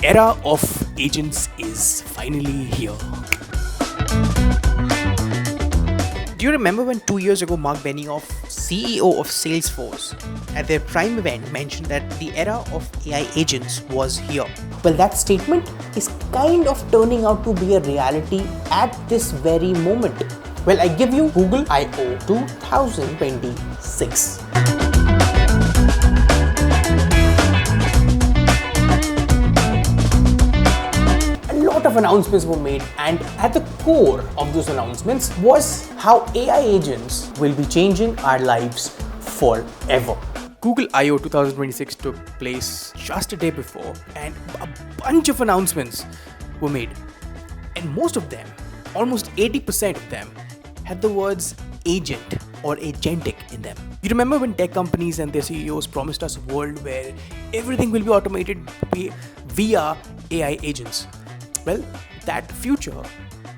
Era of agents is finally here. Do you remember when 2 years ago Mark Benioff, CEO of Salesforce, at their Prime event mentioned that the era of AI agents was here? Well, that statement is kind of turning out to be a reality at this very moment. Well, I give you Google I/O 2026. Of announcements were made, and at the core of those announcements was how AI agents will be changing our lives forever. Google I/O 2026 took place just a day before, and a bunch of announcements were made. And most of them, almost 80% of them, had the words agent or agentic in them. You remember when tech companies and their CEOs promised us a world where everything will be automated via AI agents? Well, that future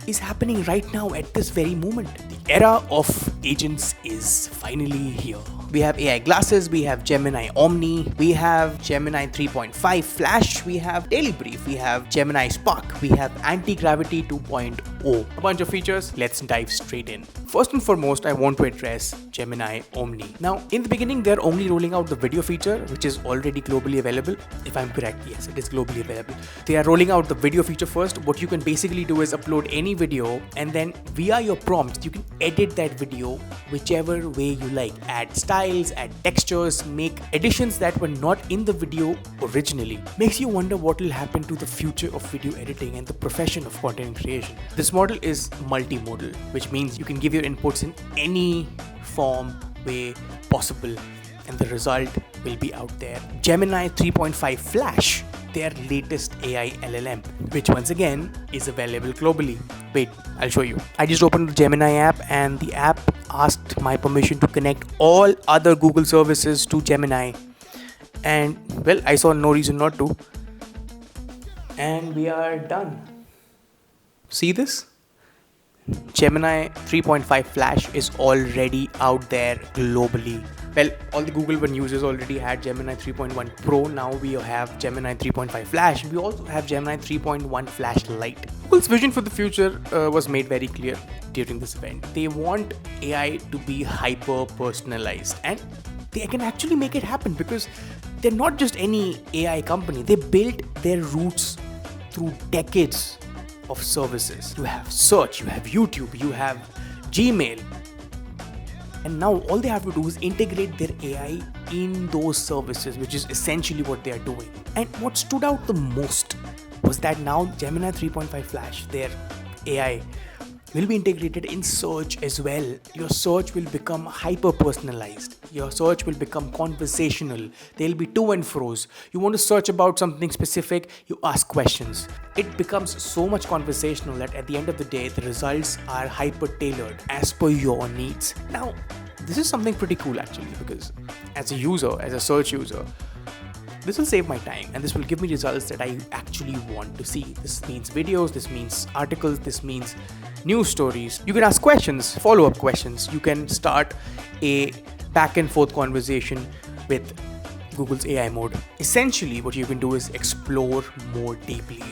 is happening right now at this very moment. The era of agents is finally here. We have AI glasses, we have Gemini Omni, we have Gemini 3.5 Flash, we have Daily Brief, we have Gemini Spark, we have Anti-Gravity 2.0. A bunch of features, let's dive straight in. First and foremost, I want to address Gemini Omni. Now, in the beginning, they're only rolling out the video feature, which is already globally available. If I'm correct, yes, it is globally available. They are rolling out the video feature first. What you can basically do is upload any video, and then via your prompts, you can edit that video whichever way you like. Add styles, add textures, make additions that were not in the video originally. Makes you wonder what will happen to the future of video editing and the profession of content creation. This model is multimodal, which means you can give your inputs in any form, way possible, and the result will be out there. Gemini 3.5 Flash, their latest AI LLM, which once again is available globally. Wait, I'll show you. I just opened the Gemini app, and the app asked my permission to connect all other Google services to Gemini. And well, I saw no reason not to. And we are done. See this? Gemini 3.5 Flash is already out there globally. Well, all the Google One users already had Gemini 3.1 Pro. Now we have Gemini 3.5 Flash. We also have Gemini 3.1 Flash Lite. Google's vision for the future was made very clear during this event. They want AI to be hyper-personalized, and they can actually make it happen because they're not just any AI company. They built their roots through decades of services. You have search, you have YouTube, you have Gmail. And now all they have to do is integrate their AI in those services, which is essentially what they are doing. And what stood out the most was that now Gemini 3.5 Flash, their AI, will be integrated in search as well. Your search will become hyper-personalized. Your search will become conversational. There'll be to and fro's. You want to search about something specific, you ask questions. It becomes so much conversational that at the end of the day, the results are hyper-tailored as per your needs. Now, this is something pretty cool actually, because as a user, as a search user, this will save my time and this will give me results that I actually want to see. This means videos, this means articles, this means news stories. You can ask questions, follow-up questions. You can start a back and forth conversation with Google's AI mode. Essentially, what you can do is explore more deeply.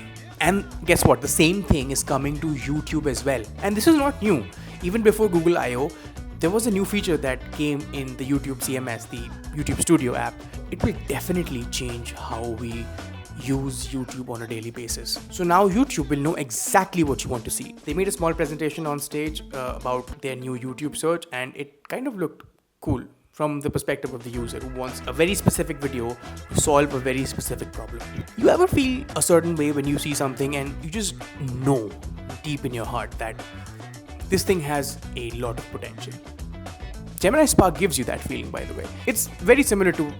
And guess what? The same thing is coming to YouTube as well. And this is not new. Even before Google I/O, there was a new feature that came in the YouTube CMS, the YouTube Studio app. It will definitely change how we use YouTube on a daily basis. So now YouTube will know exactly what you want to see. They made a small presentation on stage about their new YouTube search, and it kind of looked cool from the perspective of the user who wants a very specific video to solve a very specific problem. You ever feel a certain way when you see something and you just know deep in your heart that this thing has a lot of potential? Gemini Spark gives you that feeling, by the way. It's very similar to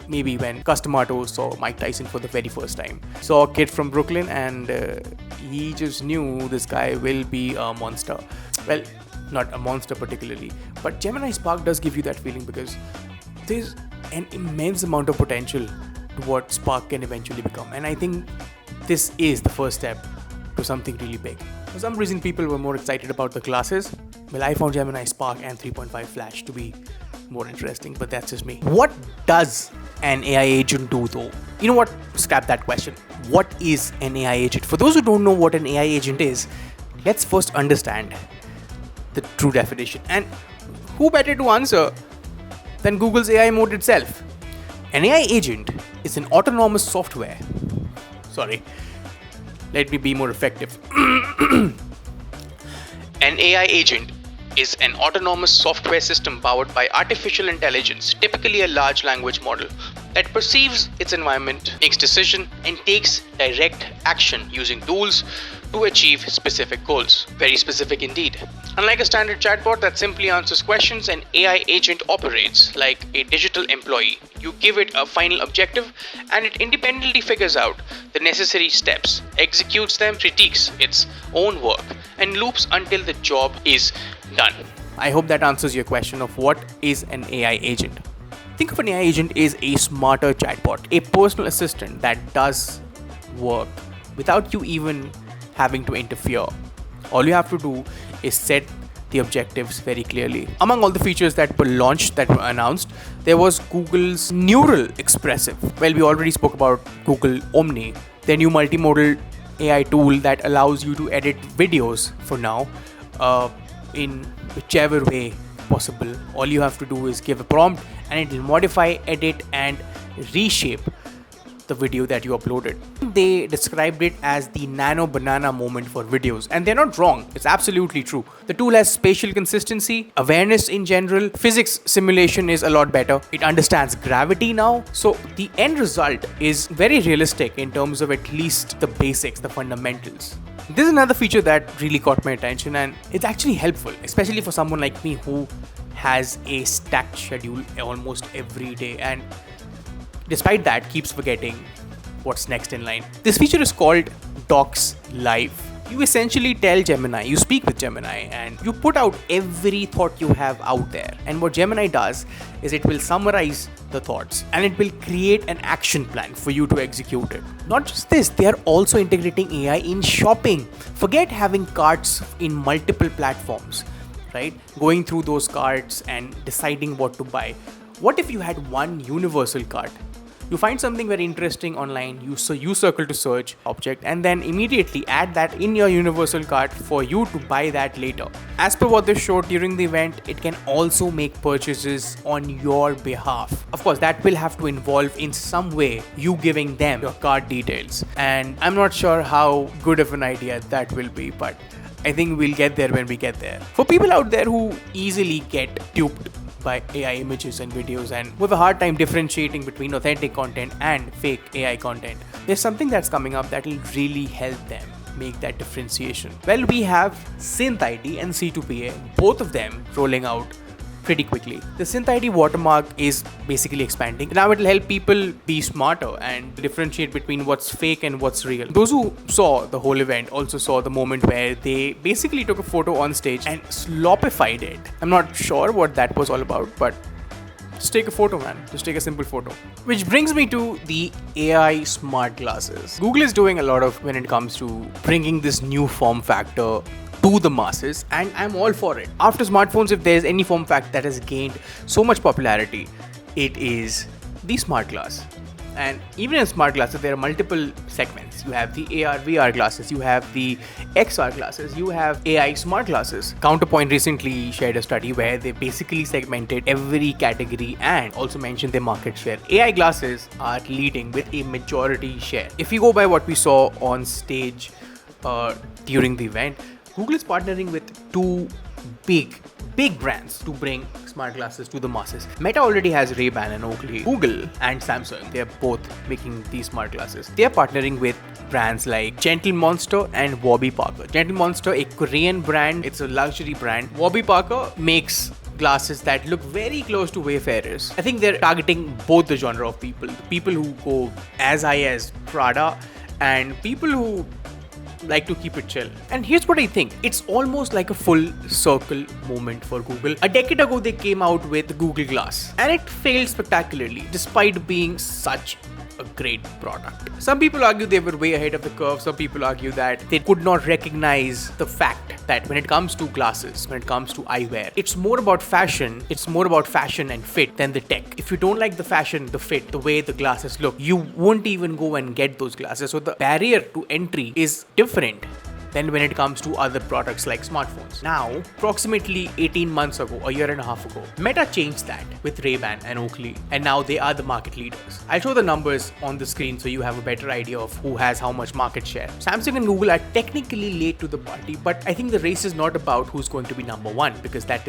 maybe when Customato saw Mike Tyson for the very first time. Saw a kid from Brooklyn and he just knew this guy will be a monster. Well, not a monster particularly, but Gemini Spark does give you that feeling because there's an immense amount of potential to what Spark can eventually become. And I think this is the first step to something really big. For some reason, people were more excited about the glasses. Well, I found Gemini Spark and 3.5 Flash to be more interesting, but that's just me. What does an AI agent do though? You know what? Scrap that question. What is an AI agent? For those who don't know what an AI agent is, let's first understand the true definition. And who better to answer than Google's AI mode itself? An AI agent is an autonomous software. Sorry, let me be more effective. An AI agent is an autonomous software system powered by artificial intelligence, typically a large language model, that perceives its environment, makes decisions, and takes direct action using tools to achieve specific goals. Very specific indeed. Unlike a standard chatbot that simply answers questions, an AI agent operates like a digital employee. You give it a final objective and it independently figures out the necessary steps, executes them, critiques its own work, and loops until the job is done. I hope that answers your question of what is an AI agent. Think of an AI agent as a smarter chatbot, a personal assistant that does work without you even having to interfere. All you have to do is set the objectives very clearly. Among all the features that were launched, that were announced, there was Google's Neural Expressive. Well, we already spoke about Google Omni, their new multimodal AI tool that allows you to edit videos for now in whichever way possible. All you have to do is give a prompt and it will modify, edit and reshape the video that you uploaded. They described it as the nano banana moment for videos, and they're not wrong. It's absolutely true. The tool has spatial consistency, awareness in general, physics simulation is a lot better. It understands gravity now. So the end result is very realistic in terms of at least the basics, the fundamentals. This is another feature that really caught my attention, and it's actually helpful, especially for someone like me who has a stacked schedule almost every day and despite that keeps forgetting what's next in line. This feature is called Docs Live. You essentially tell Gemini, you speak with Gemini and you put out every thought you have out there. And what Gemini does is it will summarize the thoughts and it will create an action plan for you to execute it. Not just this, they are also integrating AI in shopping. Forget having carts in multiple platforms, right? Going through those carts and deciding what to buy. What if you had one universal cart? You find something very interesting online, you circle to search object and then immediately add that in your universal cart for you to buy that later. As per what they showed during the event, it can also make purchases on your behalf. Of course, that will have to involve in some way you giving them your cart details. And I'm not sure how good of an idea that will be, but I think we'll get there when we get there. For people out there who easily get duped by AI images and videos and with a hard time differentiating between authentic content and fake AI content, there's something that's coming up that will really help them make that differentiation. Well, we have SynthID and C2PA, both of them rolling out pretty quickly. The SynthID watermark is basically expanding. Now it will help people be smarter and differentiate between what's fake and what's real. Those who saw the whole event also saw the moment where they basically took a photo on stage and slopified it. I'm not sure what that was all about, but just take a photo, man. Just take a simple photo. Which brings me to the AI smart glasses. Google is doing a lot of when it comes to bringing this new form factor to the masses, and I'm all for it. After smartphones, if there's any form factor that has gained so much popularity, it is the smart glass. And even in smart glasses, there are multiple segments. You have the AR, VR glasses, you have the XR glasses, you have AI smart glasses. Counterpoint recently shared a study where they basically segmented every category and also mentioned their market share. AI glasses are leading with a majority share. If you go by what we saw on stage during the event, Google is partnering with two big brands to bring smart glasses to the masses. Meta already has Ray-Ban and Oakley. Google and Samsung, they're both making these smart glasses. They're partnering with brands like Gentle Monster and Warby Parker. Gentle Monster, a Korean brand, it's a luxury brand. Warby Parker makes glasses that look very close to Wayfarers. I think they're targeting both the genre of people. People who go as high as Prada and people who like to keep it chill. And here's what I think. It's almost like a full circle moment for Google. A decade ago, they came out with Google Glass and it failed spectacularly despite being such a great product. Some people argue they were way ahead of the curve. Some people argue that they could not recognize the fact that when it comes to glasses, when it comes to eyewear, it's more about fashion and fit than the tech. If you don't like the fashion, the fit, the way the glasses look, you won't even go and get those glasses. So the barrier to entry is different than when it comes to other products like smartphones. Now, approximately 18 months ago, a year and a half ago, Meta changed that with Ray-Ban and Oakley, and now they are the market leaders. I'll show the numbers on the screen so you have a better idea of who has how much market share. Samsung and Google are technically late to the party, but I think the race is not about who's going to be number one, because that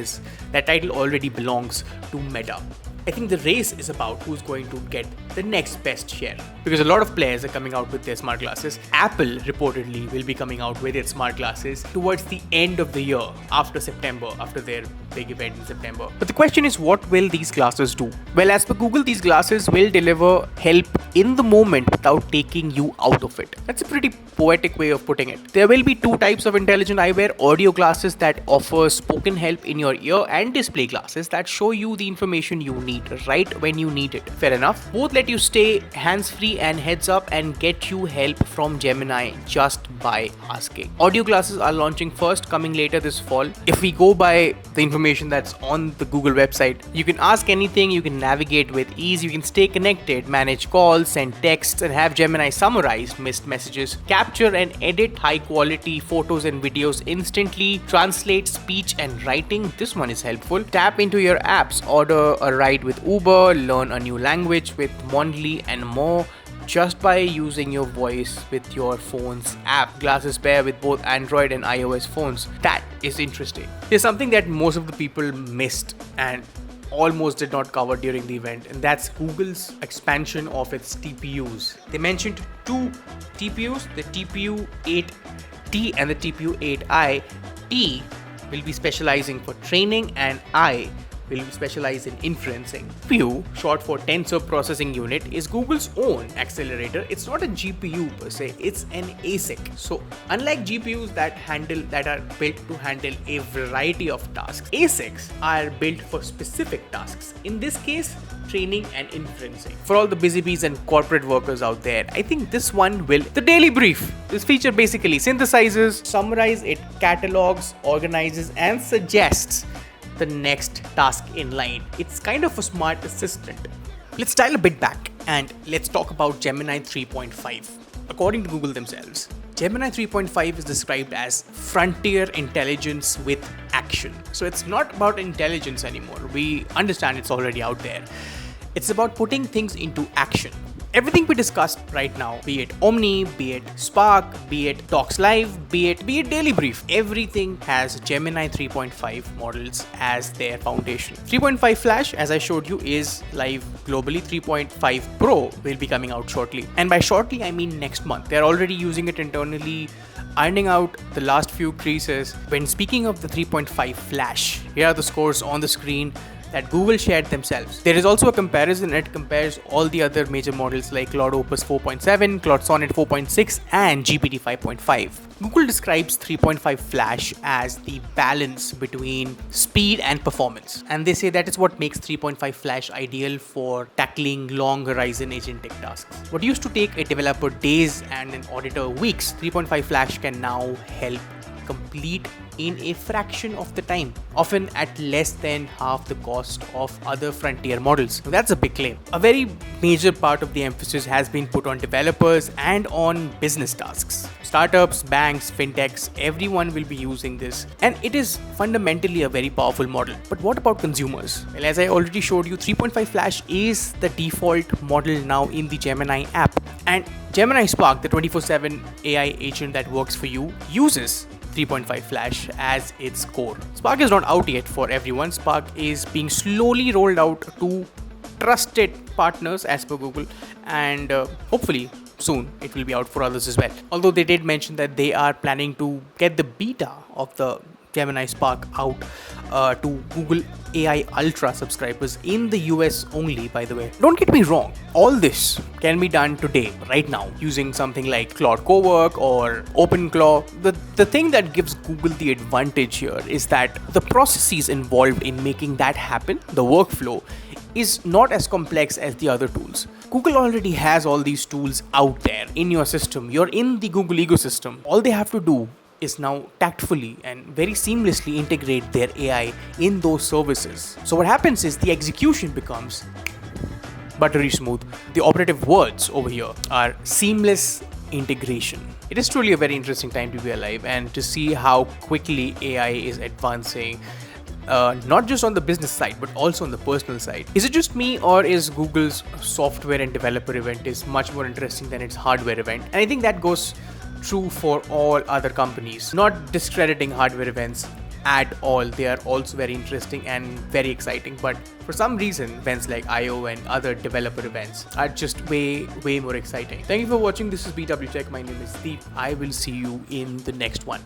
title already belongs to Meta. I think the race is about who's going to get the next best share, because a lot of players are coming out with their smart glasses. Apple reportedly will be coming out with its smart glasses towards the end of the year, after September, after their big event in September. But the question is, what will these glasses do? Well, as per Google, these glasses will deliver help in the moment without taking you out of it. That's a pretty poetic way of putting it. There will be two types of intelligent eyewear: audio glasses that offer spoken help in your ear, and display glasses that show you the information you need right when you need it. Fair enough. Both let you stay hands-free and heads up and get you help from Gemini just by asking. Audio glasses are launching first, coming later this fall. If we go by the information that's on the Google website, you can ask anything, you can navigate with ease, you can stay connected, manage calls, send texts, and have Gemini summarize missed messages, capture and edit high-quality photos and videos instantly, translate speech and writing. This one is helpful. Tap into your apps, order a ride with Uber, learn a new language with Mondly, and more, just by using your voice with your phone's app. Glasses pair with both Android and iOS phones. That is interesting. There's something that most of the people missed and almost did not cover during the event, and that's Google's expansion of its TPUs. They mentioned two TPUs, the TPU 8T and the TPU 8i. T will be specializing for training, and I will specialize in inferencing. TPU, short for Tensor Processing Unit, is Google's own accelerator. It's not a GPU per se, it's an ASIC. So unlike GPUs that are built to handle a variety of tasks, ASICs are built for specific tasks. In this case, training and inferencing. For all the busy bees and corporate workers out there, I think this one will. The Daily Brief. This feature basically synthesizes, summarizes, it catalogs, organizes, and suggests the next task in line. It's kind of a smart assistant. Let's dial a bit back and let's talk about Gemini 3.5. According to Google themselves, Gemini 3.5 is described as frontier intelligence with action. So it's not about intelligence anymore. We understand it's already out there. It's about putting things into action. Everything we discussed right now, be it Omni, be it Spark, be it Talks Live, be it Daily Brief, everything has Gemini 3.5 models as their foundation. 3.5 Flash, as I showed you, is live globally. 3.5 Pro will be coming out shortly. And by shortly, I mean next month. They're already using it internally, ironing out the last few creases. When speaking of the 3.5 Flash, here are the scores on the screen that Google shared themselves. There is also a comparison. It compares all the other major models like Claude Opus 4.7, Claude Sonnet 4.6, and GPT 5.5. Google describes 3.5 Flash as the balance between speed and performance. And they say that is what makes 3.5 Flash ideal for tackling long horizon agentic tasks. What used to take a developer days and an auditor weeks, 3.5 Flash can now help complete in a fraction of the time, often at less than half the cost of other frontier models. Now, that's a big claim. A very major part of the emphasis has been put on developers and on business tasks. Startups, banks, fintechs, everyone will be using this, and it is fundamentally a very powerful model. But what about consumers? Well, as I already showed you, 3.5 Flash is the default model now in the Gemini app, and Gemini Spark, the 24/7 AI agent that works for you, uses 3.5 Flash as its core. Spark is not out yet for everyone. Spark is being slowly rolled out to trusted partners as per Google, and hopefully soon it will be out for others as well. Although they did mention that they are planning to get the beta of the Gemini Spark out to Google AI Ultra subscribers in the US only, by the way. Don't get me wrong, all this can be done today, right now, using something like Claude Cowork or OpenClaw. The thing that gives Google the advantage here is that the processes involved in making that happen, the workflow, is not as complex as the other tools. Google already has all these tools out there in your system. You're in the Google ecosystem. All they have to do is now tactfully and very seamlessly integrate their AI in those services. So what happens is the execution becomes buttery smooth. The operative words over here are seamless integration. It is truly a very interesting time to be alive and to see how quickly AI is advancing, not just on the business side, but also on the personal side. Is it just me, or is Google's software and developer event is much more interesting than its hardware event? And I think that goes true for all other companies. Not discrediting hardware events at all. They are also very interesting and very exciting, but for some reason events like I/O and other developer events are just way more exciting. Thank you for watching. This is BW Tech. My name is Deep. I will see you in the next one.